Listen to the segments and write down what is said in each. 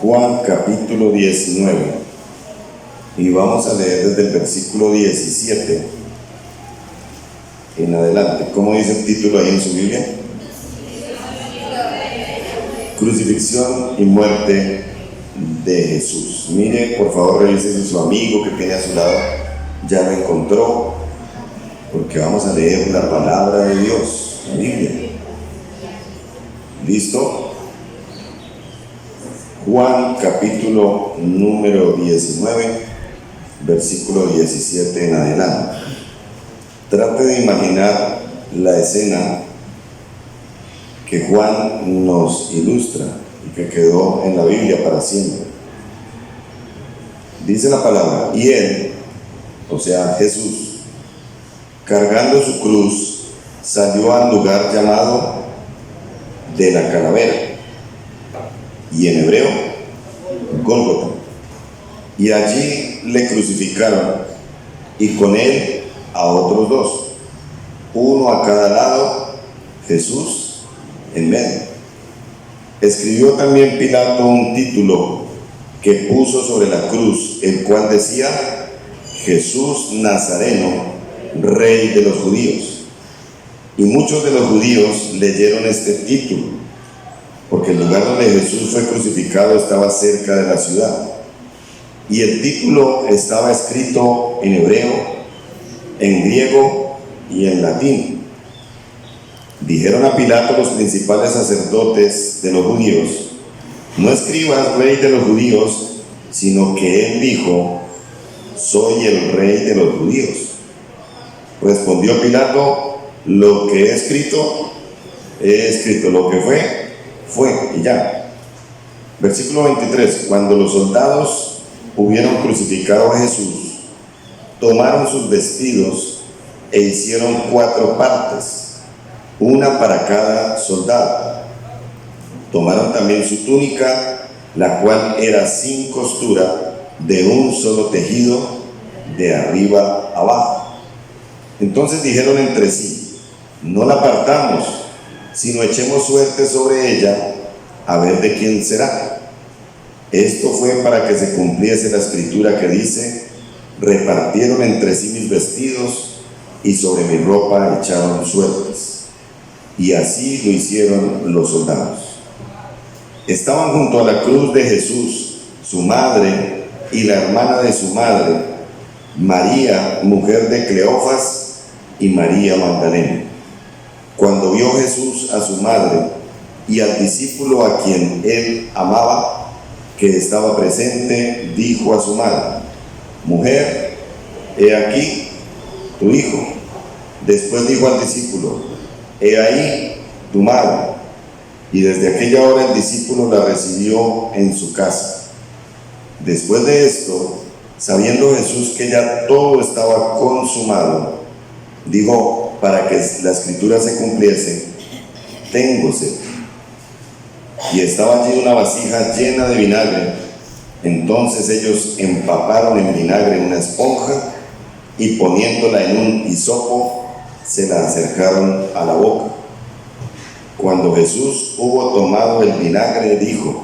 Juan capítulo 19 y vamos a leer desde el versículo 17 en adelante. ¿Cómo dice el título ahí en su Biblia? Crucifixión y muerte de Jesús. Mire, por favor, revise si su amigo que tiene a su lado ya lo encontró, porque vamos a leer la palabra de Dios, la Biblia. ¿Listo? Juan capítulo número 19, versículo 17 en adelante. Trate de imaginar la escena que Juan nos ilustra y que quedó en la Biblia para siempre. Dice la palabra: y él, o sea Jesús, cargando su cruz, salió al lugar llamado de la calavera, y en hebreo Gólgota, y allí le crucificaron, y con él a otros dos, uno a cada lado, Jesús en medio. Escribió también Pilato un título que puso sobre la cruz, el cual decía: Jesús Nazareno, Rey de los judíos. Y muchos de los judíos leyeron este título, porque el lugar donde Jesús fue crucificado estaba cerca de la ciudad, y el título estaba escrito en hebreo, en griego y en latín. Dijeron a Pilato los principales sacerdotes de los judíos: no escribas Rey de los judíos, sino que él dijo: soy el Rey de los judíos. Respondió Pilato: lo que he escrito, lo que fue, y ya. Versículo 23. Cuando los soldados hubieron crucificado a Jesús, tomaron sus vestidos e hicieron 4 partes, una para cada soldado. Tomaron también su túnica, la cual era sin costura, de un solo tejido, de arriba abajo. Entonces dijeron entre sí: no la partamos, sino echemos suerte sobre ella, a ver de quién será. Esto fue para que se cumpliese la escritura que dice: repartieron entre sí mis vestidos, y sobre mi ropa echaron suertes. Y así lo hicieron los soldados. Estaban junto a la cruz de Jesús su madre y la hermana de su madre, María, mujer de Cleofas, y María Magdalena. Cuando vio Jesús a su madre y al discípulo a quien él amaba, que estaba presente, dijo a su madre: mujer, he aquí tu hijo. Después dijo al discípulo: he ahí tu madre. Y desde aquella hora el discípulo la recibió en su casa. Después de esto, sabiendo Jesús que ya todo estaba consumado, dijo, para que la escritura se cumpliese: tengo sed. Y estaba allí una vasija llena de vinagre. Entonces ellos empaparon en vinagre una esponja, y poniéndola en un hisopo, se la acercaron a la boca. Cuando Jesús hubo tomado el vinagre, dijo: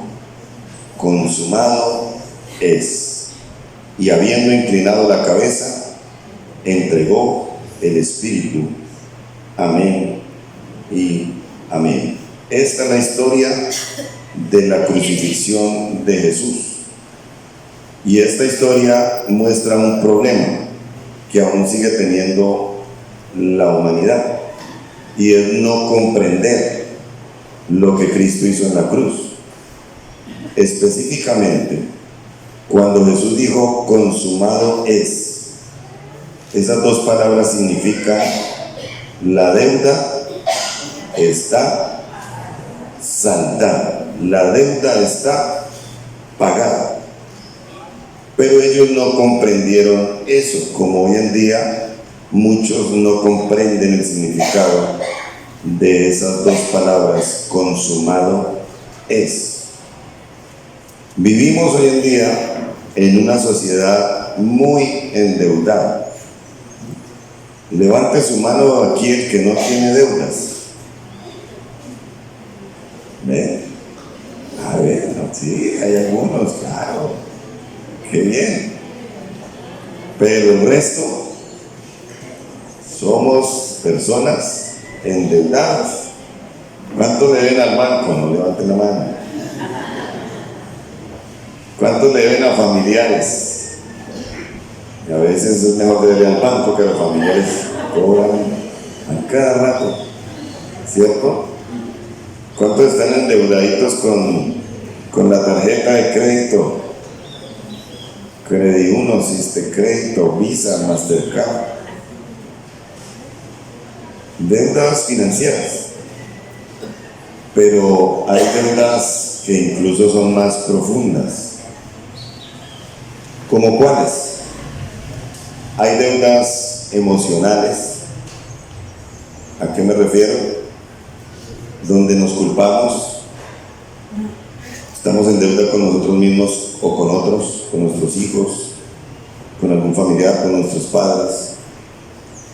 consumado es. Y habiendo inclinado la cabeza, entregó el espíritu. Amén y amén. Esta es la historia de la crucifixión de Jesús. Y esta historia muestra un problema que aún sigue teniendo la humanidad, y es no comprender lo que Cristo hizo en la cruz. Específicamente, cuando Jesús dijo: consumado es, esas 2 palabras significan: la deuda está saldada, la deuda está pagada. Pero ellos no comprendieron eso, como hoy en día muchos no comprenden el significado de esas 2 palabras: consumado es. Vivimos hoy en día en una sociedad muy endeudada. Levante su mano aquí el que no tiene deudas. ¿Ve? bueno, sí, hay algunos, claro, qué bien. Pero el resto somos personas endeudadas. ¿Cuántos le deben al banco? No levanten la mano. ¿Cuántos le deben a familiares? Y a veces es mejor deberle al banco que a los familiares cobran a cada rato, ¿cierto? ¿Cuántos están endeudaditos con la tarjeta de crédito? Crediuno, Crédito, Visa, Mastercard. Deudas financieras. Pero hay deudas que incluso son más profundas. ¿Cómo cuáles? Hay deudas emocionales. ¿A qué me refiero? Donde nos culpamos, estamos en deuda con nosotros mismos o con otros, con nuestros hijos, con algún familiar, con nuestros padres.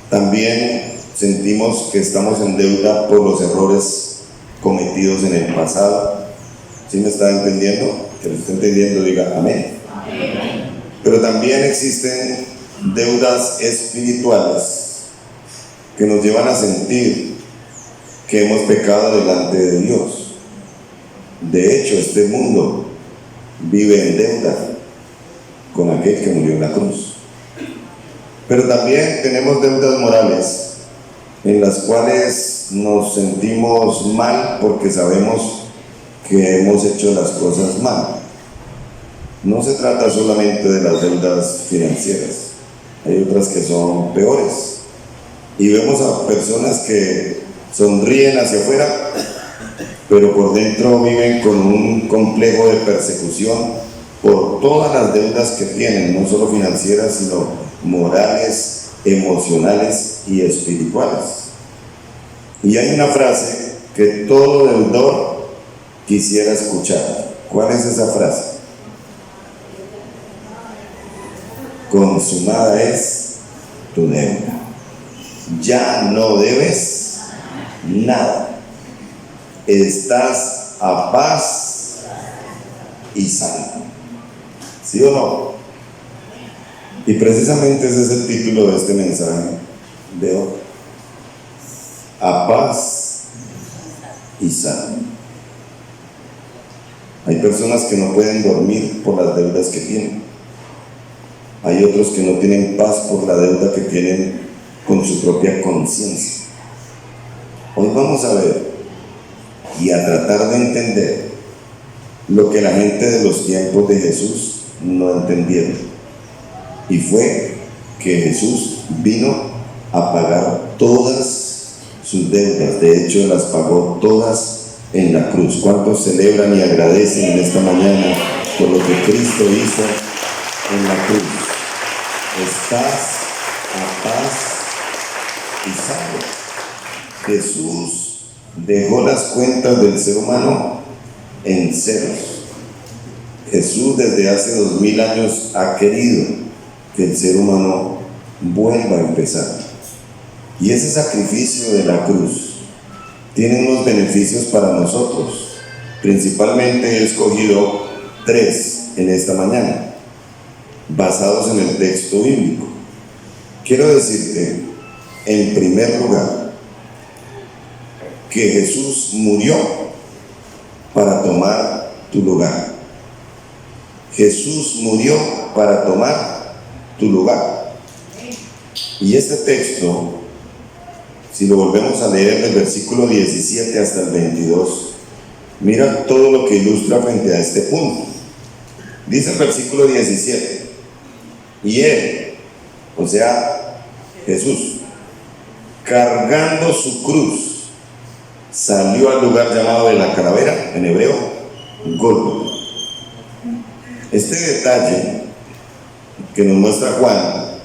También sentimos que estamos en deuda por los errores cometidos en el pasado. ¿Sí me está entendiendo? Que lo esté entendiendo, diga amén. Pero también existen deudas espirituales que nos llevan a sentir que hemos pecado delante de Dios. De hecho, este mundo vive en deuda con aquel que murió en la cruz. Pero también tenemos deudas morales en las cuales nos sentimos mal porque sabemos que hemos hecho las cosas mal. No se trata solamente de las deudas financieras, hay otras que son peores. Y vemos a personas que sonríen hacia afuera, pero por dentro viven con un complejo de persecución por todas las deudas que tienen, no solo financieras, sino morales, emocionales y espirituales. Y hay una frase que todo deudor quisiera escuchar. ¿Cuál es esa frase? Consumada es tu deuda. Ya no debes nada. Estás a paz y salvo. ¿Sí o no? Y precisamente ese es el título de este mensaje de hoy. A paz y salvo. Hay personas que no pueden dormir por las deudas que tienen. Hay otros que no tienen paz por la deuda que tienen con su propia conciencia. Hoy vamos a ver y a tratar de entender lo que la gente de los tiempos de Jesús no entendieron. Y fue que Jesús vino a pagar todas sus deudas. De hecho, las pagó todas en la cruz. ¿Cuántos celebran y agradecen en esta mañana por lo que Cristo hizo en la cruz? Estás a paz y salvo. Jesús dejó las cuentas del ser humano en ceros. Jesús desde hace 2000 años ha querido que el ser humano vuelva a empezar. Y ese sacrificio de la cruz tiene unos beneficios para nosotros. Principalmente he escogido 3 en esta mañana, basados en el texto bíblico. Quiero decirte, en primer lugar, que Jesús murió para tomar tu lugar. Jesús murió para tomar tu lugar. Y este texto, si lo volvemos a leer del versículo 17 hasta el 22, mira todo lo que ilustra frente a este punto. Dice el versículo 17, y él, o sea, Jesús, cargando su cruz, salió al lugar llamado de la calavera, en hebreo, Gólgota. Este detalle que nos muestra Juan,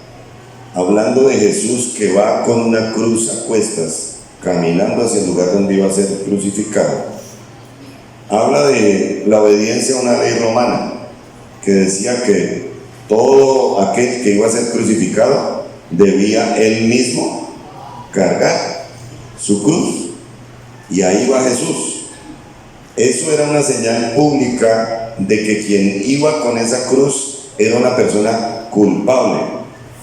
hablando de Jesús que va con una cruz a cuestas, caminando hacia el lugar donde iba a ser crucificado, habla de la obediencia a una ley romana, que decía que todo aquel que iba a ser crucificado debía él mismo cargar su cruz. Y ahí va Jesús. Eso era una señal pública de que quien iba con esa cruz era una persona culpable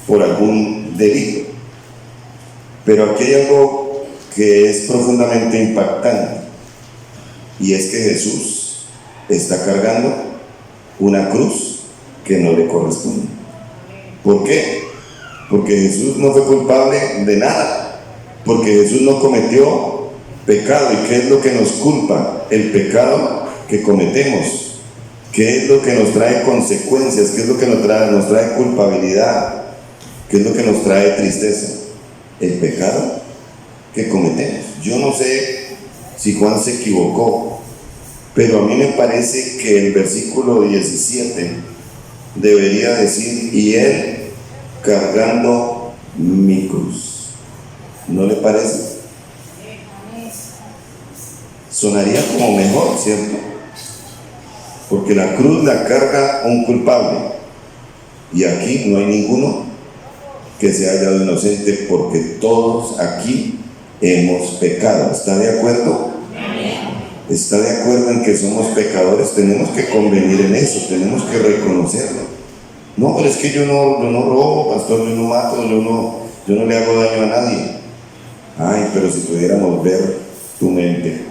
por algún delito. Pero aquí hay algo que es profundamente impactante, y es que Jesús está cargando una cruz que no le corresponde. ¿Por qué? Porque Jesús no fue culpable de nada, porque Jesús no cometió pecado. ¿Y qué es lo que nos culpa? El pecado que cometemos. ¿Qué es lo que nos trae consecuencias? ¿Qué es lo que nos trae culpabilidad? ¿Qué es lo que nos trae tristeza? El pecado que cometemos. Yo no sé si Juan se equivocó, pero a mí me parece que el versículo 17 debería decir: y él cargando mi cruz. ¿No le parece? Sonaría como mejor, ¿cierto? Porque la cruz la carga un culpable, y aquí no hay ninguno que se haya hallado inocente, porque todos aquí hemos pecado. ¿Está de acuerdo? ¿Está de acuerdo en que somos pecadores? Tenemos que convenir en eso, tenemos que reconocerlo. No, pero es que yo no robo, pastor, yo no mato, yo no le hago daño a nadie. Ay, pero si pudiéramos ver tu mente,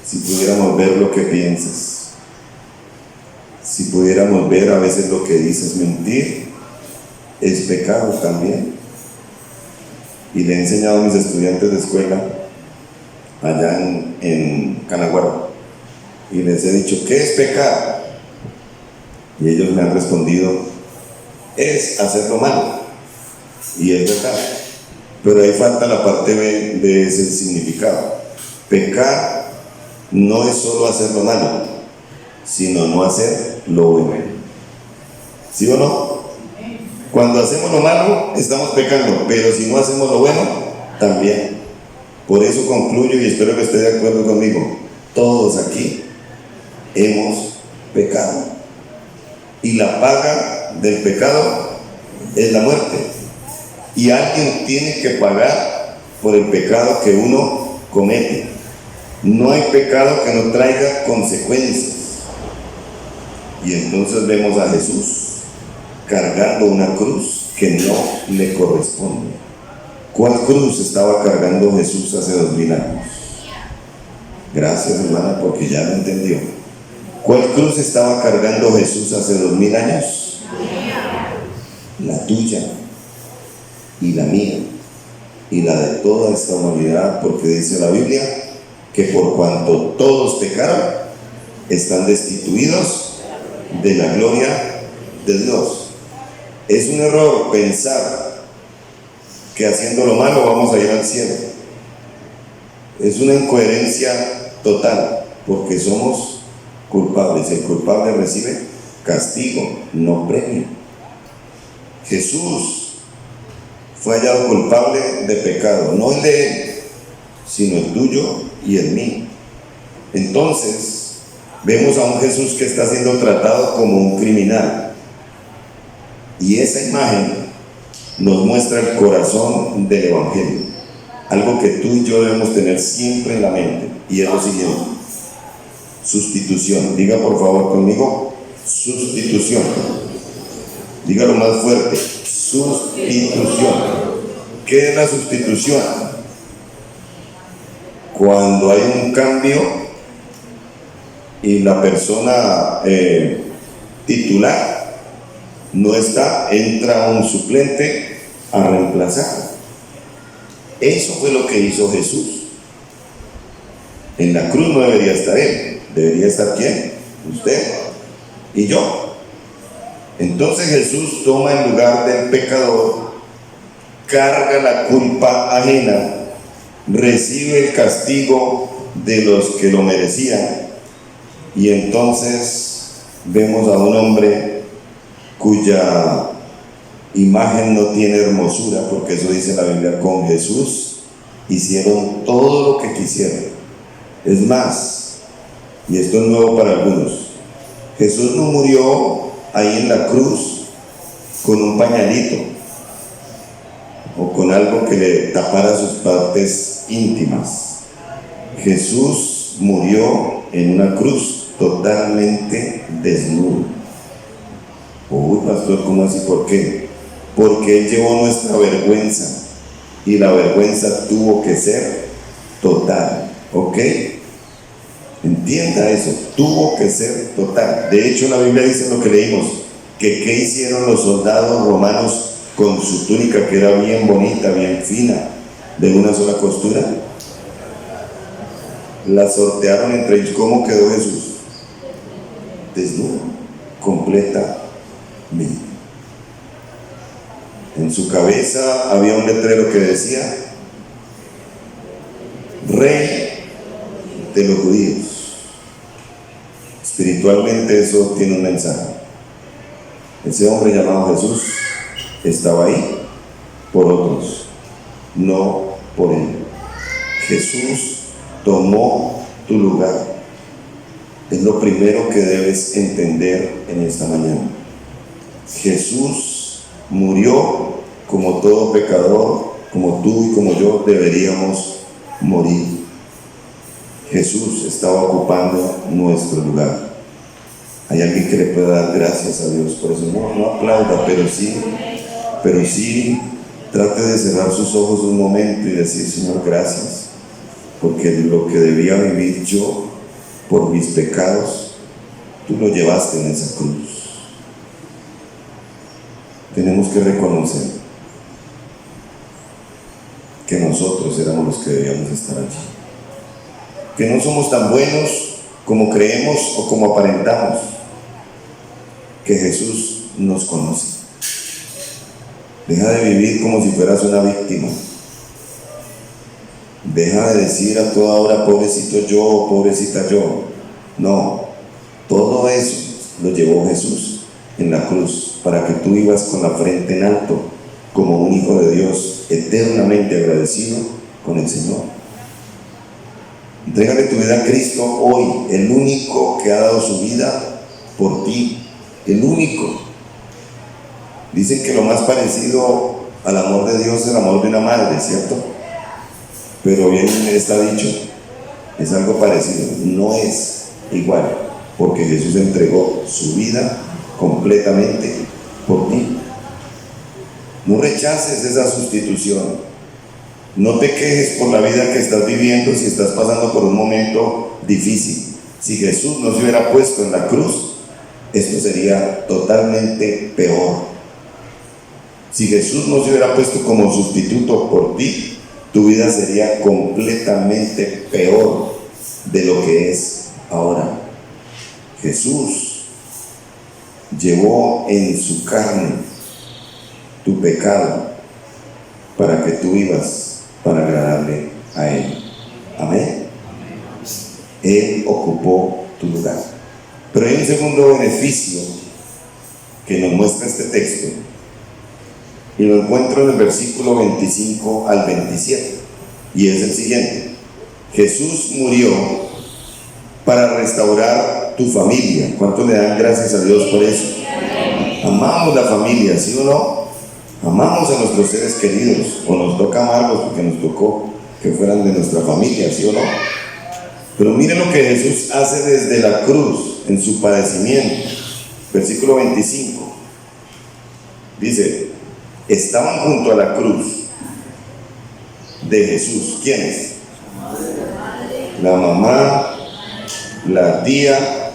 si pudiéramos ver lo que piensas, si pudiéramos ver a veces lo que dices. Mentir es pecado también. Y le he enseñado a mis estudiantes de escuela allá en Canaguaro, y les he dicho: ¿qué es pecado? Y ellos me han respondido: es hacer lo malo. Y es verdad, pero ahí falta la parte B de ese significado. Pecar no es solo hacer lo malo, sino no hacer lo bueno. ¿Sí o no? Cuando hacemos lo malo estamos pecando, pero si no hacemos lo bueno, también. Por eso concluyo, y espero que esté de acuerdo conmigo: todos aquí hemos pecado, y la paga del pecado es la muerte, y alguien tiene que pagar por el pecado que uno comete. No hay pecado que no traiga consecuencias. Y entonces vemos a Jesús cargando una cruz que no le corresponde. ¿Cuál cruz estaba cargando Jesús hace 2000 años? Gracias, hermana, porque ya lo entendió. ¿Cuál cruz estaba cargando Jesús hace 2000 años? La tuya y la mía y la de toda esta humanidad, porque dice la Biblia que por cuanto todos pecaron, están destituidos de la gloria de Dios. Es un error pensar que haciendo lo malo vamos a ir al cielo. Es una incoherencia total, porque somos culpables. El culpable recibe castigo, no premio. Jesús fue hallado culpable de pecado, no el de él, sino el tuyo y el mío. Entonces vemos a un Jesús que está siendo tratado como un criminal, y esa imagen nos muestra el corazón del Evangelio, algo que tú y yo debemos tener siempre en la mente, y es lo siguiente: sustitución. Diga por favor conmigo: sustitución. Dígalo más fuerte: sustitución. ¿Qué es la sustitución? Cuando hay un cambio y la persona titular no está, entra un suplente a reemplazar. Eso fue lo que hizo Jesús. En la cruz no debería estar él, debería estar ¿quién? Usted y yo. Entonces Jesús toma el lugar del pecador, carga la culpa ajena, recibe el castigo de los que lo merecían, y entonces vemos a un hombre cuya imagen no tiene hermosura, porque eso dice la Biblia: con Jesús hicieron todo lo que quisieron. Es más, y esto es nuevo para algunos, Jesús no murió ahí en la cruz con un pañalito o con algo que le tapara sus partes íntimas. Jesús murió en una cruz totalmente desnudo. Uy, pastor, ¿cómo así? ¿Por qué? Porque Él llevó nuestra vergüenza y la vergüenza tuvo que ser total, ¿ok? Entienda eso, tuvo que ser total. De hecho, la Biblia dice lo que leímos, que ¿qué hicieron los soldados romanos con su túnica que era bien bonita, bien fina, de una sola costura? La sortearon entre ellos. ¿Cómo quedó Jesús? Desnudo, completamente. En su cabeza había un letrero que decía: Rey de los judíos. Espiritualmente eso tiene un mensaje. Ese hombre llamado Jesús estaba ahí por otros, no por él. Jesús tomó tu lugar. Es lo primero que debes entender en esta mañana. Jesús murió como todo pecador, como tú y como yo deberíamos morir. Jesús estaba ocupando nuestro lugar. Hay alguien que le pueda dar gracias a Dios por eso. No aplauda, pero sí trate de cerrar sus ojos un momento y decir: Señor, gracias, porque lo que debía vivir yo por mis pecados, tú lo llevaste en esa cruz. Tenemos que reconocer que nosotros éramos los que debíamos estar allí, que no somos tan buenos como creemos o como aparentamos, que Jesús nos conoce. Deja de vivir como si fueras una víctima. Deja de decir a toda hora: pobrecito yo o pobrecita yo. No, todo eso lo llevó Jesús en la cruz para que tú vivas con la frente en alto como un hijo de Dios, eternamente agradecido con el Señor. Entrégale tu vida a Cristo hoy, el único que ha dado su vida por ti, el único. Dicen que lo más parecido al amor de Dios es el amor de una madre, ¿cierto? Pero bien está dicho, es algo parecido, no es igual, porque Jesús entregó su vida completamente por ti. No rechaces esa sustitución. No te quejes por la vida que estás viviendo si estás pasando por un momento difícil. Si Jesús no se hubiera puesto en la cruz, esto sería totalmente peor. Si Jesús no se hubiera puesto como sustituto por ti, tu vida sería completamente peor de lo que es ahora. Jesús llevó en su carne tu pecado para que tú vivas para agradarle a Él. Amén. Él ocupó tu lugar. Pero hay un segundo beneficio que nos muestra este texto, y lo encuentro en el versículo 25 al 27, y es el siguiente: Jesús murió para restaurar tu familia. ¿Cuántos le dan gracias a Dios por eso? Amamos la familia, ¿sí o no? Amamos a nuestros seres queridos, o nos toca amarlos porque nos tocó que fueran de nuestra familia, ¿sí o no? Pero miren lo que Jesús hace desde la cruz, en su padecimiento. Versículo 25 dice: estaban junto a la cruz de Jesús. ¿Quiénes? La mamá, la tía,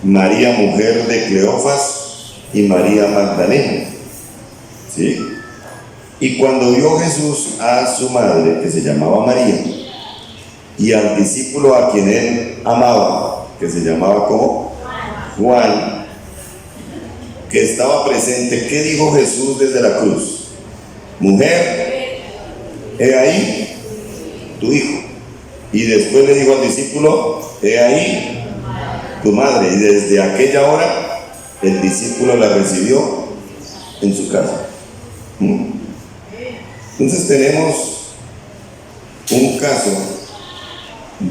María, mujer de Cleofas, y María Magdalena. ¿Sí? Y cuando vio Jesús a su madre, que se llamaba María, y al discípulo a quien él amaba, que se llamaba ¿cómo? Juan, que estaba presente, ¿qué dijo Jesús desde la cruz? Mujer, he ahí tu hijo. Y después le dijo al discípulo: he ahí tu madre. Y desde aquella hora el discípulo la recibió en su casa. Entonces tenemos un caso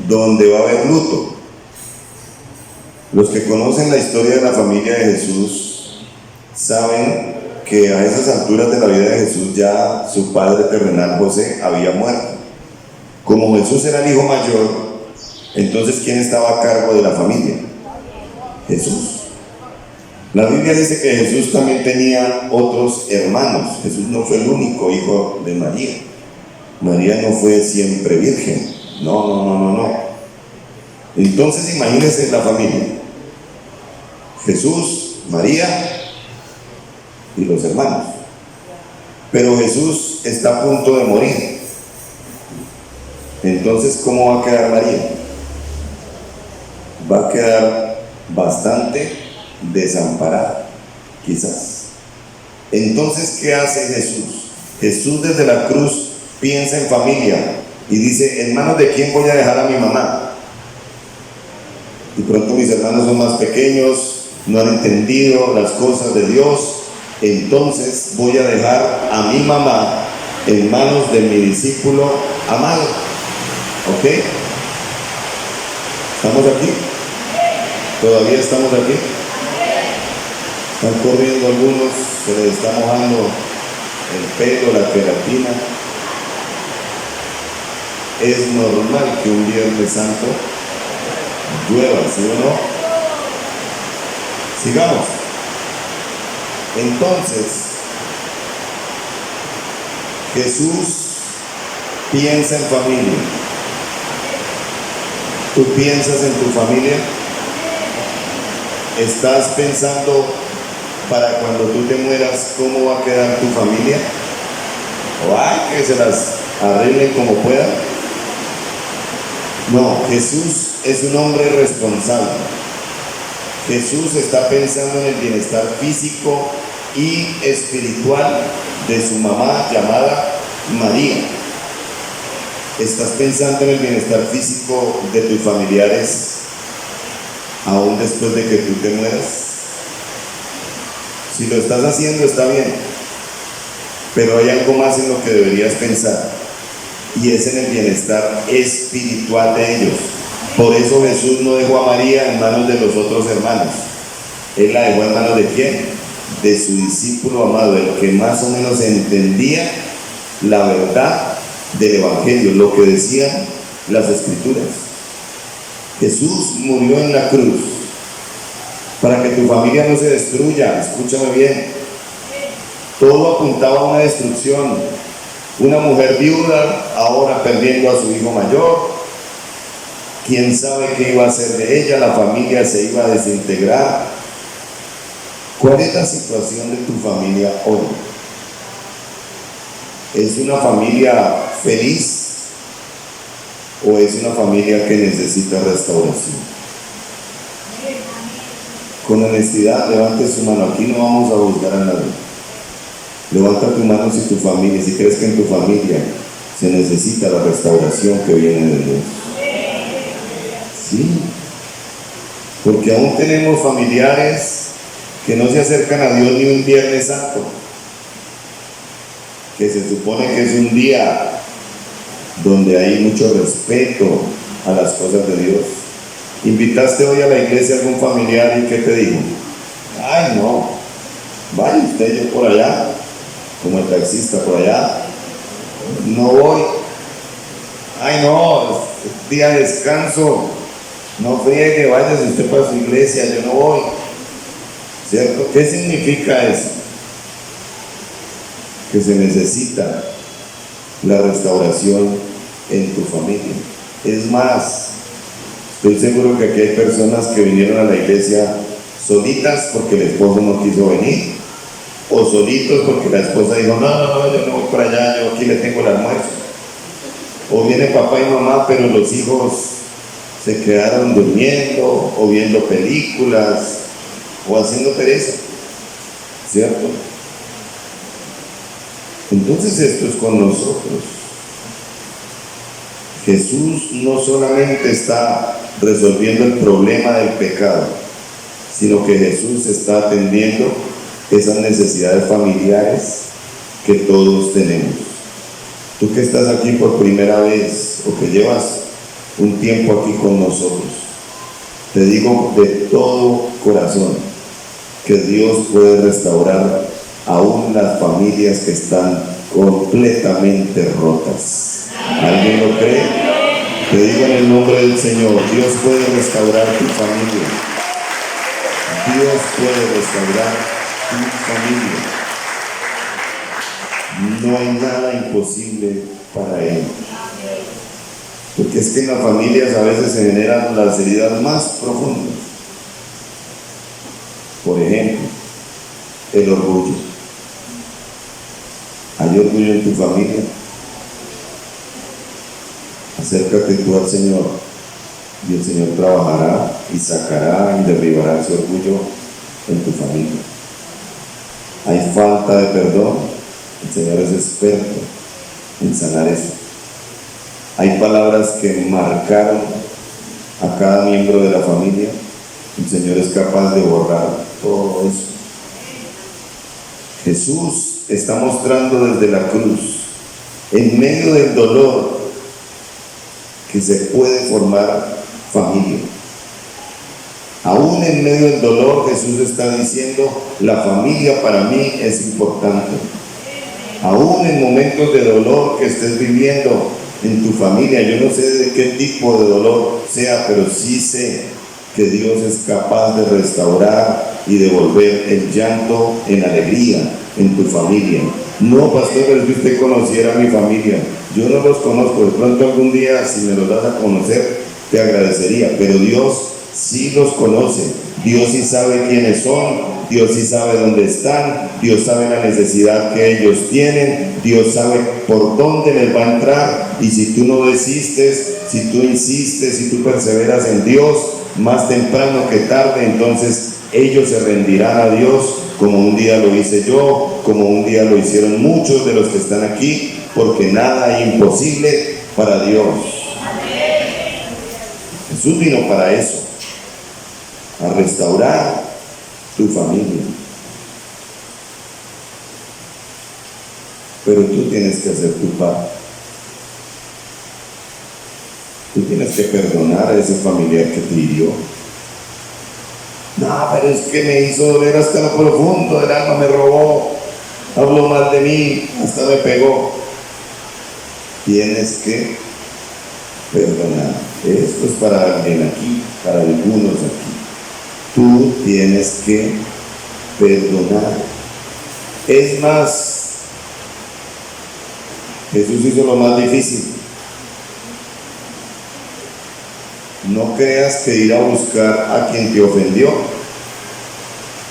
donde va a haber luto. Los que conocen la historia de la familia de Jesús saben que a esas alturas de la vida de Jesús ya su padre terrenal José había muerto. Como Jesús era el hijo mayor, entonces ¿quién estaba a cargo de la familia? Jesús. La Biblia dice que Jesús también tenía otros hermanos. Jesús no fue el único hijo de María. María no fue siempre virgen. No. Entonces imagínense la familia. Jesús, María y los hermanos. Pero Jesús está a punto de morir. Entonces, ¿cómo va a quedar María? Va a quedar bastante desamparada, quizás. Entonces, ¿qué hace Jesús? Jesús desde la cruz piensa en familia y dice: ¿en manos de quién voy a dejar a mi mamá? Y pronto mis hermanos son más pequeños, no han entendido las cosas de Dios, entonces voy a dejar a mi mamá en manos de mi discípulo amado. ¿Ok? ¿Estamos aquí? ¿Todavía estamos aquí? Están corriendo algunos, se les está mojando el pelo, la queratina. Es normal que un Viernes Santo llueva, ¿sí o no? Sigamos. Entonces, Jesús piensa en familia. ¿Tú piensas en tu familia? ¿Estás pensando para cuando tú te mueras cómo va a quedar tu familia? ¿O hay que se las arreglen como puedan? No, Jesús es un hombre responsable. Jesús está pensando en el bienestar físico y espiritual de su mamá llamada María. ¿Estás pensando en el bienestar físico de tus familiares aún después de que tú te mueras? Si lo estás haciendo, está bien, pero hay algo más en lo que deberías pensar, y es en el bienestar espiritual de ellos. Por eso Jesús no dejó a María en manos de los otros hermanos. Él la dejó en manos ¿de quién? De su discípulo amado, el que más o menos entendía la verdad del Evangelio, lo que decían las Escrituras. Jesús murió en la cruz para que tu familia no se destruya. Escúchame bien. Todo apuntaba a una destrucción. Una mujer viuda ahora perdiendo a su hijo mayor. Quién sabe qué iba a hacer de ella. La familia se iba a desintegrar. ¿Cuál es la situación de tu familia hoy? ¿Es una familia feliz o es una familia que necesita restauración? Con honestidad, levante su mano. Aquí no vamos a juzgar a nadie. Levanta tu mano si tu familia, si crees que en tu familia se necesita la restauración que viene de Dios. Sí, porque aún tenemos familiares que no se acercan a Dios ni un Viernes Santo, que se supone que es un día donde hay mucho respeto a las cosas de Dios. ¿Invitaste hoy a la iglesia a algún familiar y qué te dijo? Ay, no, vaya usted, yo por allá, como el taxista por allá, no voy. Ay, no, es día de descanso, no friegue, váyase usted para su iglesia, yo no voy. ¿Cierto? ¿Qué significa eso? Que se necesita la restauración en tu familia. Es más, estoy seguro que aquí hay personas que vinieron a la iglesia solitas porque el esposo no quiso venir, o solitos porque la esposa dijo: no, yo no voy para allá, yo aquí le tengo el almuerzo. O viene papá y mamá, pero los hijos se quedaron durmiendo o viendo películas o haciendo pereza, ¿cierto? Entonces esto es con nosotros. Jesús no solamente está resolviendo el problema del pecado, sino que Jesús está atendiendo esas necesidades familiares que todos tenemos. Tú que estás aquí por primera vez o que llevas un tiempo aquí con nosotros, te digo de todo corazón que Dios puede restaurar aún las familias que están completamente rotas. ¿Alguien lo cree? Te digo en el nombre del Señor, Dios puede restaurar tu familia. Dios puede restaurar tu familia. No hay nada imposible para Él. Porque es que en las familias a veces se generan las heridas más profundas. Por ejemplo, el orgullo. ¿Hay orgullo en tu familia? Acércate tú al Señor y el Señor trabajará y sacará y derribará ese orgullo en tu familia. Hay falta de perdón, el Señor es experto en sanar eso. Hay palabras que marcaron a cada miembro de la familia, el Señor es capaz de borrar todo eso. Jesús está mostrando desde la cruz, en medio del dolor, que se puede formar familia. Aún en medio del dolor, Jesús está diciendo, la familia para mí es importante. Aún en momentos de dolor que estés viviendo en tu familia, yo no sé de qué tipo de dolor sea, pero sí sé que Dios es capaz de restaurar y devolver el llanto en alegría en tu familia. No, pastor, es que usted conociera a mi familia. Yo no los conozco, de pronto algún día si me los das a conocer te agradecería, pero Dios sí los conoce. Dios sí sabe quiénes son, Dios sí sabe dónde están, Dios sabe la necesidad que ellos tienen, Dios sabe por dónde les va a entrar, y si tú no desistes, si tú insistes, si tú perseveras en Dios, más temprano que tarde, entonces ellos se rendirán a Dios, como un día lo hice yo, como un día lo hicieron muchos de los que están aquí, porque nada hay imposible para Dios. Jesús vino para eso, a restaurar tu familia. Pero tú tienes que hacer tu parte. Tú tienes que perdonar a ese familiar que te hirió. No, pero es que me hizo doler hasta lo profundo del alma, me robó, habló mal de mí, hasta me pegó. Tienes que perdonar. Esto es para alguien aquí, para algunos aquí. Tú tienes que perdonar. Es más, Jesús hizo lo más difícil. No creas que ir a buscar a quien te ofendió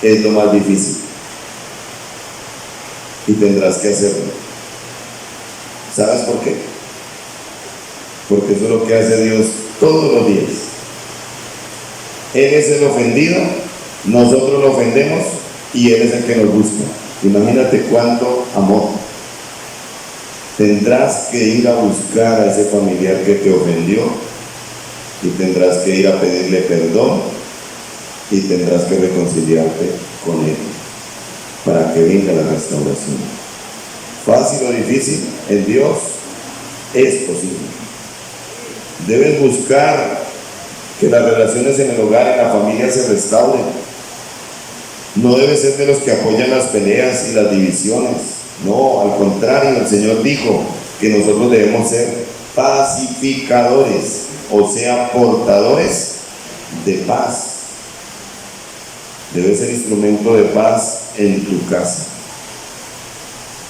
es lo más difícil. Y tendrás que hacerlo. ¿Sabes por qué? Porque eso es lo que hace Dios todos los días. Él es el ofendido, nosotros lo ofendemos y Él es el que nos busca. Imagínate cuánto amor. Tendrás que ir a buscar a ese familiar que te ofendió y tendrás que ir a pedirle perdón y tendrás que reconciliarte con Él para que venga la restauración. Fácil o difícil, en Dios es posible. Debes buscar que las relaciones en el hogar, en la familia se restauren. No debes ser de los que apoyan las peleas y las divisiones. No, al contrario, el Señor dijo que nosotros debemos ser pacificadores, o sea, portadores de paz. Debes ser instrumento de paz en tu casa.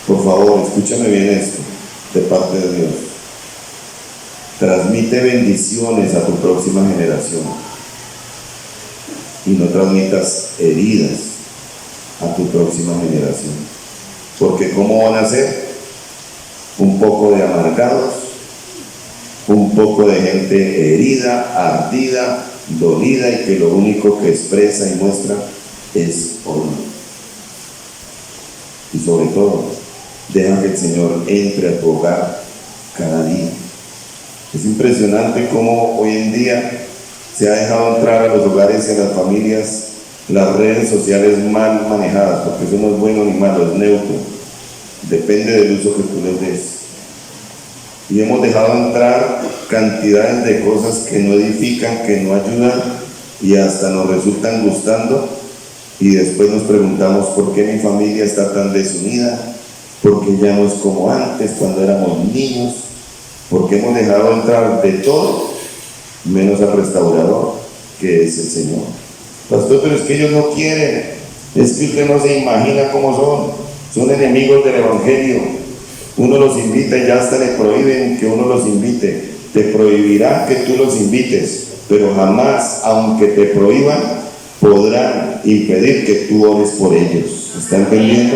Por favor, escúchame bien esto, de parte de Dios. Transmite bendiciones a tu próxima generación y no transmitas heridas a tu próxima generación, porque ¿cómo van a ser? Un poco de amargados, un poco de gente herida, ardida, dolida y que lo único que expresa y muestra es odio. Y sobre todo, deja que el Señor entre a tu hogar cada día. Es impresionante cómo hoy en día se ha dejado entrar a los hogares y a las familias las redes sociales mal manejadas, porque eso no es bueno ni malo, es neutro, depende del uso que tú les des. Y hemos dejado entrar cantidades de cosas que no edifican, que no ayudan y hasta nos resultan gustando, y después nos preguntamos por qué mi familia está tan desunida, porque ya no es como antes cuando éramos niños. porque hemos dejado entrar de todo menos al restaurador, que es el Señor. Pastor, pero es que ellos no quieren, es que usted no se imagina cómo son enemigos del Evangelio. Uno los invita y ya hasta le prohíben que uno los invite, te prohibirán que tú los invites, pero jamás, aunque te prohíban, podrán impedir que tú ores por ellos. ¿Está entendiendo?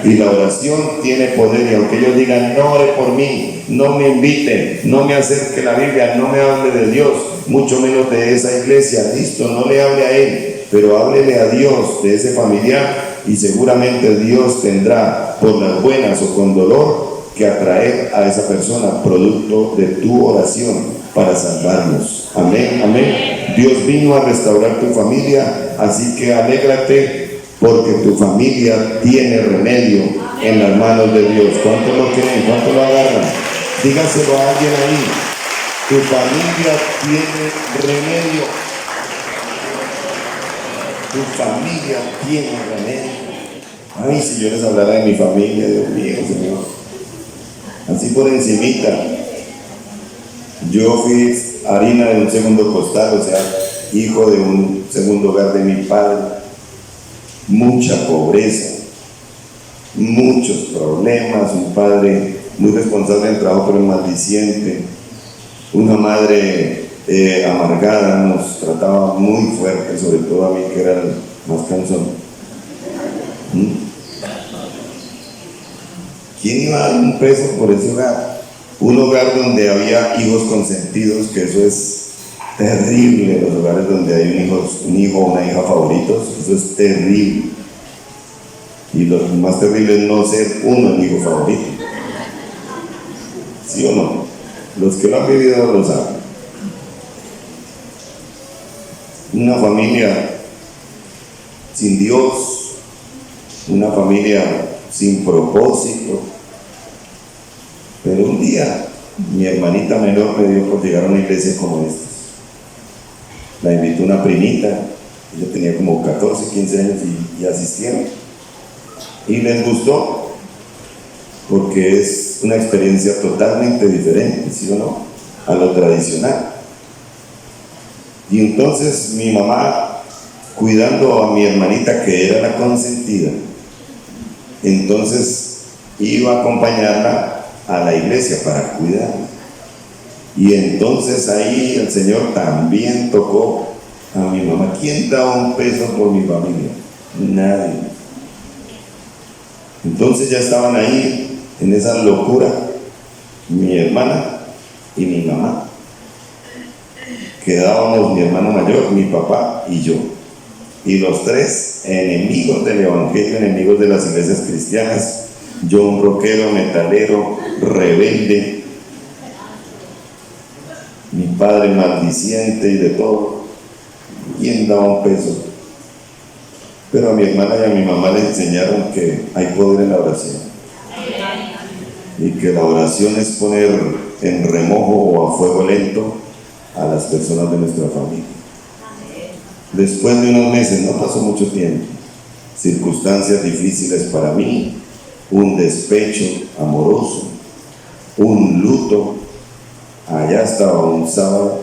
Y la oración tiene poder, y aunque ellos digan, no ore por mí, no me inviten, no me acerque la Biblia, no me hable de Dios, mucho menos de esa iglesia, listo, no le hable a él, pero háblele a Dios de ese familiar, y seguramente Dios tendrá, por las buenas o con dolor, que atraer a esa persona producto de tu oración para salvarnos. Amén, amén. Dios vino a restaurar tu familia, así que alégrate, porque tu familia tiene remedio en las manos de Dios. ¿Cuánto lo creen? ¿Cuánto lo agarran? Dígaselo a alguien ahí. Tu familia tiene remedio. Tu familia tiene remedio. Ay, si yo les hablara de mi familia, Dios mío, Señor. Así por encimita. Yo fui harina de un segundo costal, o sea, hijo de un segundo hogar de mi padre. Mucha pobreza, muchos problemas, un padre muy responsable del trabajo pero maldiciente, una madre amargada, nos trataba muy fuerte, sobre todo a mí que era el más cansón. ¿Quién iba a dar un peso por ese hogar? Un hogar donde había hijos consentidos, que eso es terrible, los hogares donde hay un hijo o una hija favoritos, eso es terrible. Y lo más terrible es no ser uno el hijo favorito. ¿Sí o no? Los que lo han vivido lo saben. Una familia sin Dios, una familia sin propósito. Pero un día mi hermanita menor me dio por llegar a una iglesia como esta. La invitó una primita, ella tenía como 14, 15 años y asistieron. Y les gustó, porque es una experiencia totalmente diferente, ¿sí o no?, a lo tradicional. Y entonces mi mamá, cuidando a mi hermanita que era la consentida, entonces iba a acompañarla a la iglesia para cuidarla. Y entonces ahí el Señor también tocó a mi mamá. ¿Quién daba un peso por mi familia? Nadie. Entonces ya estaban ahí en esa locura mi hermana y mi mamá. Quedábamos mi hermano mayor, mi papá y yo. Y los tres enemigos del Evangelio, enemigos de las iglesias cristianas. Yo un rockero, metalero, rebelde. Mi padre maldiciente y de todo. ¿Quién daba un peso? Pero a mi hermana y a mi mamá les enseñaron que hay poder en la oración. Y que la oración es poner en remojo o a fuego lento a las personas de nuestra familia. Después de unos meses, no pasó mucho tiempo, circunstancias difíciles para mí, un despecho amoroso, un luto. Allá estaba un sábado,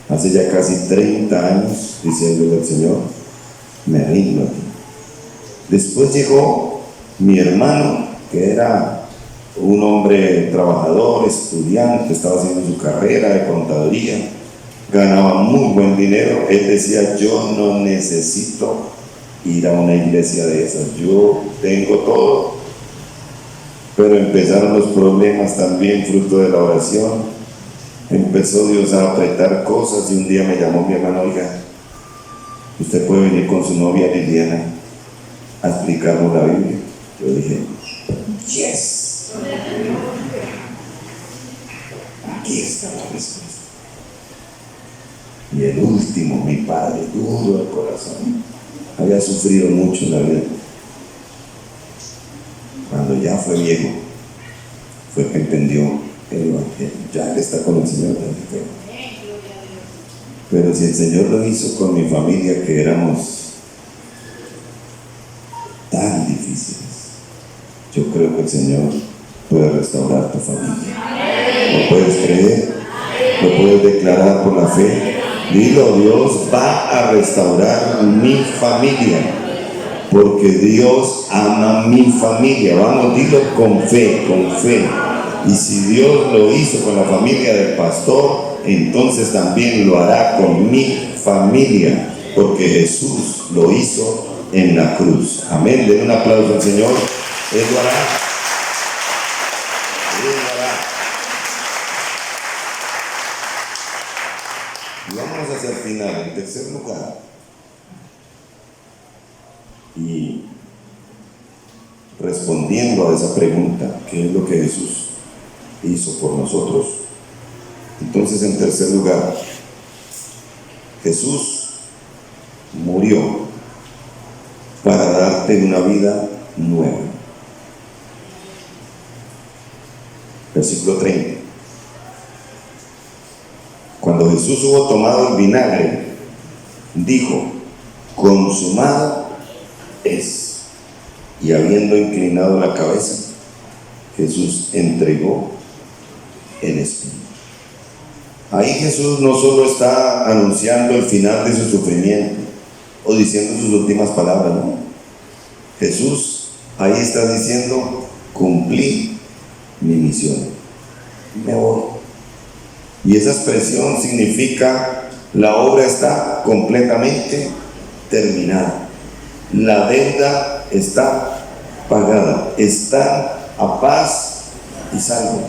hace ya casi 30 años, diciéndole al Señor, me rindo a ti. Después llegó mi hermano, que era un hombre trabajador, estudiante, estaba haciendo su carrera de contaduría, ganaba muy buen dinero. Él decía, yo no necesito ir a una iglesia de esas, yo tengo todo. Pero empezaron los problemas también, fruto de la oración. Empezó Dios a apretar cosas y un día me llamó mi hermano, oiga, usted puede venir con su novia Liliana a explicarnos la Biblia. Yo dije, yes, aquí está la respuesta. Y el último, mi padre, duro de corazón, había sufrido mucho en la vida. Cuando ya fue viejo, fue que entendió el Evangelio. Ya está con el Señor. Pero si el Señor lo hizo con mi familia, que éramos tan difíciles, yo creo que el Señor puede restaurar tu familia. ¿Lo puedes creer? ¿Lo puedes declarar por la fe? Dilo, Dios va a restaurar mi familia, porque Dios ama mi familia. Vamos, dilo con fe, con fe. Y si Dios lo hizo con la familia del pastor, entonces también lo hará con mi familia, porque Jesús lo hizo en la cruz. Amén. Den un aplauso al Señor. Él lo hará. Él lo hará. Y vamos hacia el final, en tercer lugar. Y respondiendo a esa pregunta, ¿qué es lo que Jesús hizo por nosotros? Entonces, en tercer lugar, Jesús murió para darte una vida nueva. Versículo 30. Cuando Jesús hubo tomado el vinagre, dijo: consumado es. Y habiendo inclinado la cabeza, Jesús entregó el espíritu. Ahí Jesús no solo está anunciando el final de su sufrimiento o diciendo sus últimas palabras, no. Jesús ahí está diciendo: cumplí mi misión, me voy. Y esa expresión significa: la obra está completamente terminada, la deuda está pagada, está a paz y salvo.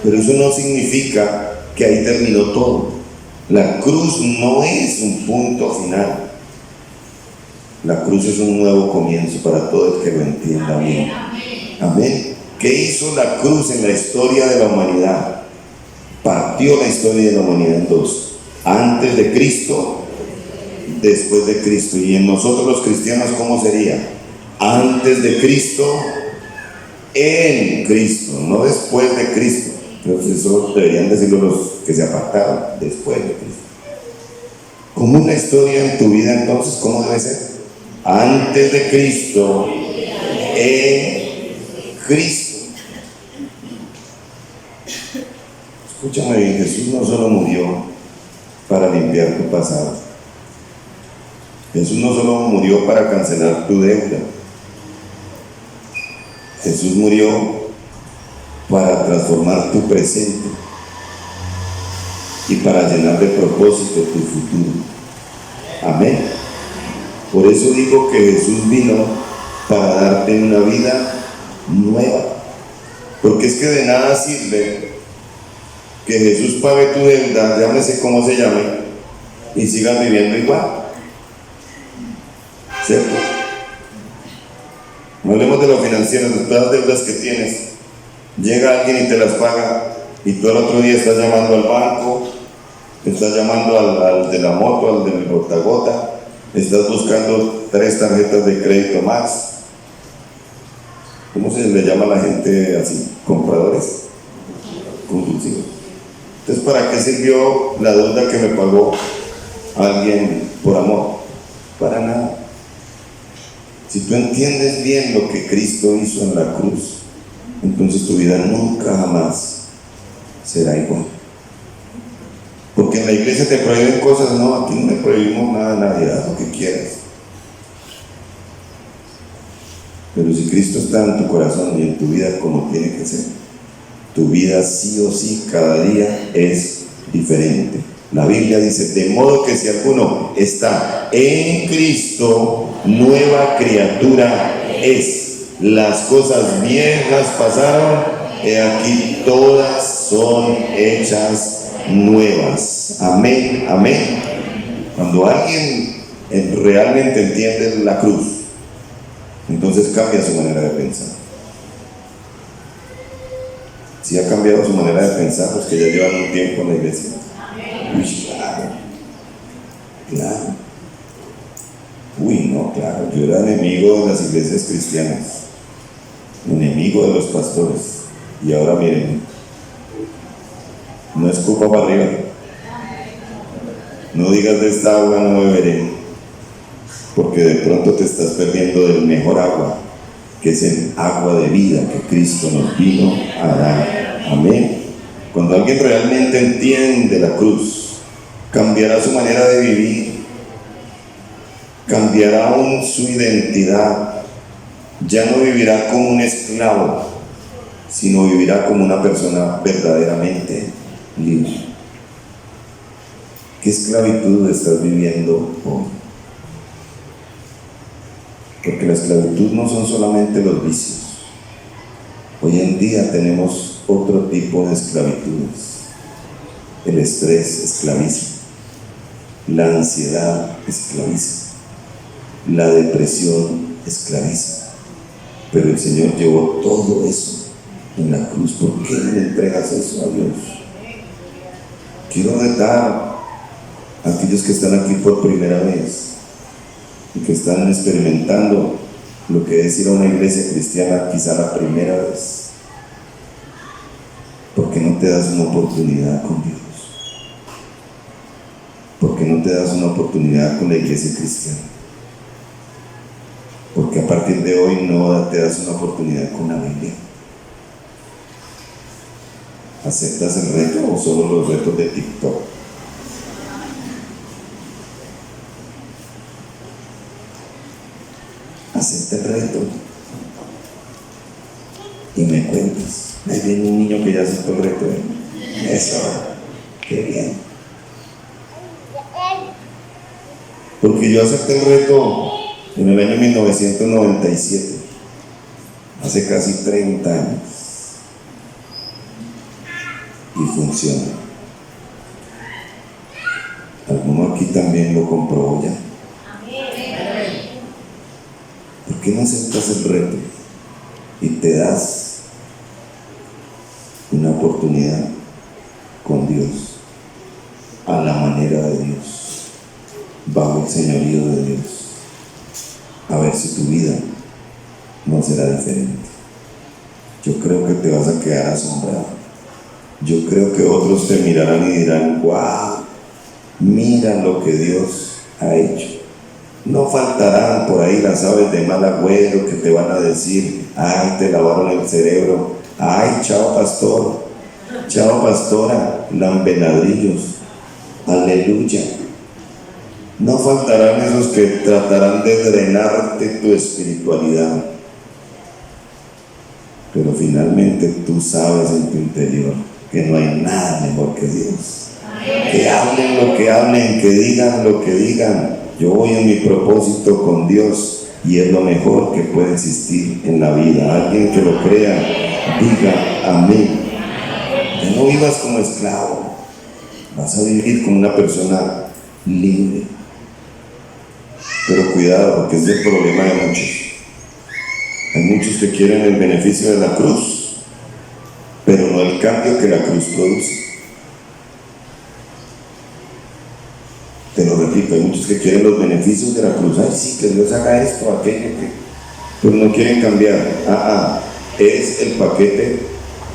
Pero eso no significa que ahí terminó todo. La cruz no es un punto final. La cruz es un nuevo comienzo para todo el que lo entienda bien. Amén. ¿Qué hizo la cruz en la historia de la humanidad? Partió la historia de la humanidad en dos: antes de Cristo, después de Cristo. Y en nosotros los cristianos, ¿cómo sería? Antes de Cristo, en Cristo, no después de Cristo. Entonces eso deberían decirlo los que se apartaron: después de Cristo. Como una historia en tu vida, entonces, ¿cómo debe ser? Antes de Cristo, en Cristo. Escúchame bien, Jesús no solo murió para limpiar tu pasado. Jesús no solo murió para cancelar tu deuda. Jesús murió para transformar tu presente y para llenar de propósito tu futuro. Amén. Por eso digo que Jesús vino para darte una vida nueva. Porque es que de nada sirve que Jesús pague tu deuda, llámese como se llame, y sigas viviendo igual. ¿Cierto? No hablemos de lo financiero, de todas las deudas que tienes. Llega alguien y te las paga, y tú al otro día estás llamando al banco, estás llamando al de la moto, al del gota-gota, estás buscando 3 tarjetas de crédito más. ¿Cómo se le llama a la gente así? ¿Compradores? Compulsivos. Entonces, ¿para qué sirvió la deuda que me pagó alguien por amor? Para nada. Si tú entiendes bien lo que Cristo hizo en la cruz, entonces tu vida nunca jamás será igual. Porque en la iglesia te prohíben cosas. No, aquí no me prohibimos nada, nadie, haz lo que quieras. Pero si Cristo está en tu corazón y en tu vida como tiene que ser, tu vida sí o sí cada día es diferente. La Biblia dice: de modo que si alguno está en Cristo, nueva criatura es. Las cosas viejas pasaron, he aquí todas son hechas nuevas. Amén, amén. Cuando alguien realmente entiende la cruz, entonces cambia su manera de pensar. Si ha cambiado su manera de pensar, los que ya llevan un tiempo en la iglesia. Uy, claro. Uy, no, claro. Yo era enemigo de las iglesias cristianas, enemigo de los pastores. Y ahora miren, no escupa para arriba. No digas: de esta agua no beberé, porque de pronto te estás perdiendo del mejor agua que es el agua de vida que Cristo nos vino a dar. Amén. Cuando alguien realmente entiende la cruz, cambiará su manera de vivir, cambiará aún su identidad. Ya no vivirá como un esclavo, sino vivirá como una persona verdaderamente libre. ¿Qué esclavitud estás viviendo hoy? Porque la esclavitud no son solamente los vicios. Hoy en día tenemos otro tipo de esclavitudes. El estrés esclaviza, la ansiedad esclaviza, la depresión esclaviza. Pero el Señor llevó todo eso en la cruz. ¿Por qué le entregas eso a Dios? Quiero retar a aquellos que están aquí por primera vez y que están experimentando lo que es ir a una iglesia cristiana quizá la primera vez. ¿Por qué no te das una oportunidad con Dios? ¿Por qué no te das una oportunidad con la iglesia cristiana? Porque a partir de hoy no te das una oportunidad con la Biblia. ¿Aceptas el reto o solo los retos de TikTok? Acepta el reto y me cuentas. Ahí viene un niño que ya aceptó el reto. Eso, qué bien. Porque yo acepté el reto en el año 1997, hace casi 30 años, y funciona. ¿Alguno aquí también lo comprobó ya? ¿Por qué no aceptas el reto y te das una oportunidad con Dios, a la manera de Dios, bajo el señorío de Dios? A ver si tu vida no será diferente. Yo creo que te vas a quedar asombrado. Yo creo que otros te mirarán y dirán: wow, mira lo que Dios ha hecho. No faltarán por ahí las aves de mal agüero que te van a decir: ay, te lavaron el cerebro, ay, chao pastor, chao pastora, lambenadrillos, aleluya. No faltarán esos que tratarán de drenarte tu espiritualidad. Pero finalmente tú sabes en tu interior que no hay nada mejor que Dios. Que hablen lo que hablen, que digan lo que digan. Yo voy en mi propósito con Dios y es lo mejor que puede existir en la vida. Alguien que lo crea, diga amén. Ya no vivas como esclavo, vas a vivir como una persona libre. Pero cuidado, porque es el problema de muchos. Hay muchos que quieren el beneficio de la cruz, pero no el cambio que la cruz produce. Te lo repito, hay muchos que quieren los beneficios de la cruz. Ay, sí, que Dios haga esto, aquello, pero no quieren cambiar. Es el paquete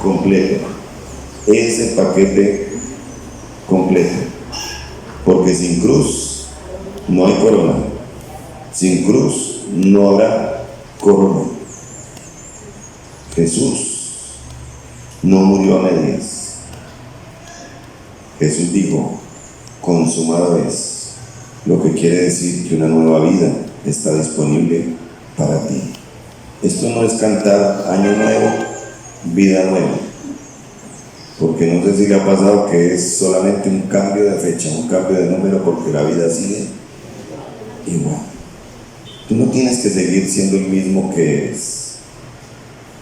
completo. Es el paquete completo. Porque sin cruz no hay corona. Sin cruz no habrá corona. Jesús no murió a medias. Jesús dijo: consumado es. Lo que quiere decir que una nueva vida está disponible para ti. Esto no es cantar año nuevo, vida nueva. Porque no sé si le ha pasado que es solamente un cambio de fecha, un cambio de número, porque la vida sigue igual. Tú no tienes que seguir siendo el mismo que eres.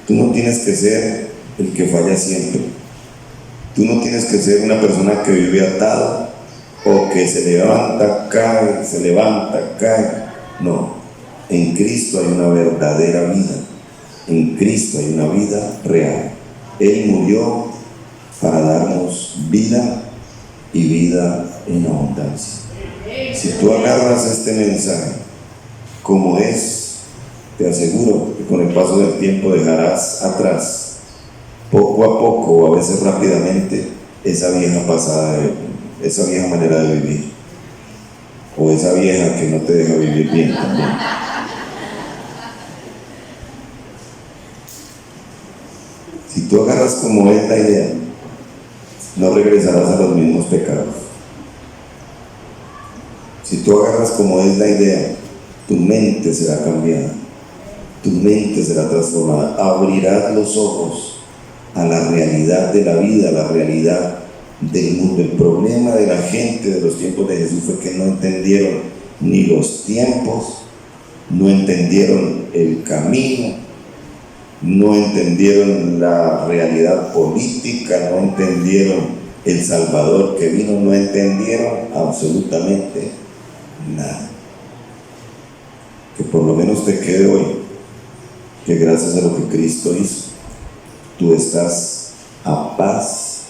Tú no tienes que ser el que falla siempre. Tú no tienes que ser una persona que vive atado o que se levanta, cae, se levanta, cae. No, en Cristo hay una verdadera vida. En Cristo hay una vida real. Él murió para darnos vida y vida en abundancia. Si tú agarras este mensaje como es, te aseguro que con el paso del tiempo dejarás atrás, poco a poco o a veces rápidamente, esa vieja esa vieja manera de vivir, o esa vieja que no te deja vivir bien también. tú agarras como es la idea, no regresarás a los mismos pecados. Si tú agarras como es la idea, tu mente será cambiada, tu mente será transformada, abrirás los ojos a la realidad de la vida, a la realidad del mundo. El problema de la gente de los tiempos de Jesús fue que no entendieron ni los tiempos, no entendieron el camino, no entendieron la realidad política, no entendieron el Salvador que vino, no entendieron absolutamente nada. Que por lo menos te quede hoy que gracias a lo que Cristo hizo, tú estás a paz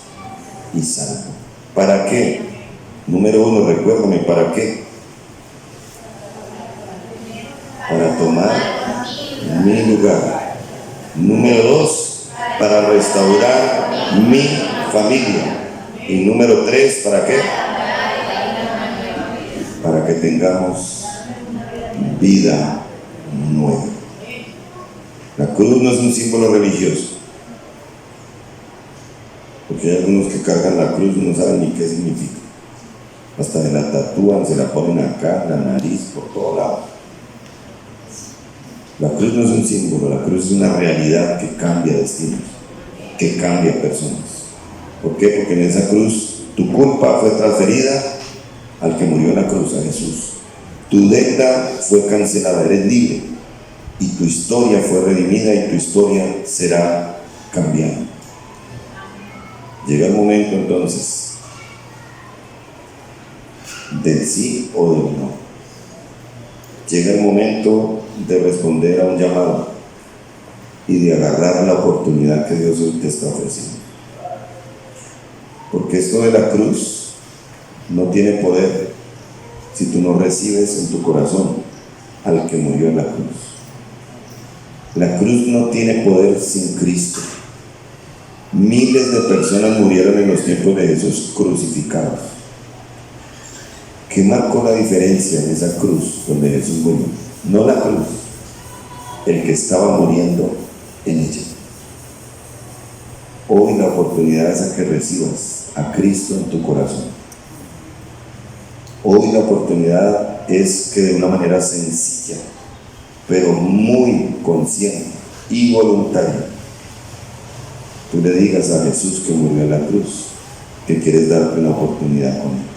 y salvo. ¿Para qué? Número uno, recuérdame, ¿para qué? Para tomar mi lugar. Número dos, para restaurar mi familia. Y número tres, ¿para qué? Para que tengamos vida nueva. La cruz no es un símbolo religioso, porque hay algunos que cargan la cruz y no saben ni qué significa. Hasta se la tatúan, se la ponen acá, en la nariz, por todo lado. La cruz no es un símbolo, la cruz es una realidad que cambia destinos, que cambia personas. ¿Por qué? Porque en esa cruz tu culpa fue transferida al que murió en la cruz, a Jesús. Tu deuda fue cancelada, eres libre, y tu historia fue redimida y tu historia será cambiada. Llega el momento entonces del sí o del no. Llega el momento de responder a un llamado y de agarrar la oportunidad que Dios hoy te está ofreciendo. Porque esto de la cruz no tiene poder si tú no recibes en tu corazón al que murió en la cruz. La cruz no tiene poder sin Cristo. Miles de personas murieron en los tiempos de Jesús crucificados. ¿Qué marcó la diferencia en esa cruz donde Jesús murió? No la cruz, el que estaba muriendo en ella. Hoy la oportunidad es a que recibas a Cristo en tu corazón. Hoy la oportunidad es que de una manera sencilla, pero muy consciente y voluntaria, tú le digas a Jesús que murió en la cruz que quieres darte una oportunidad con él.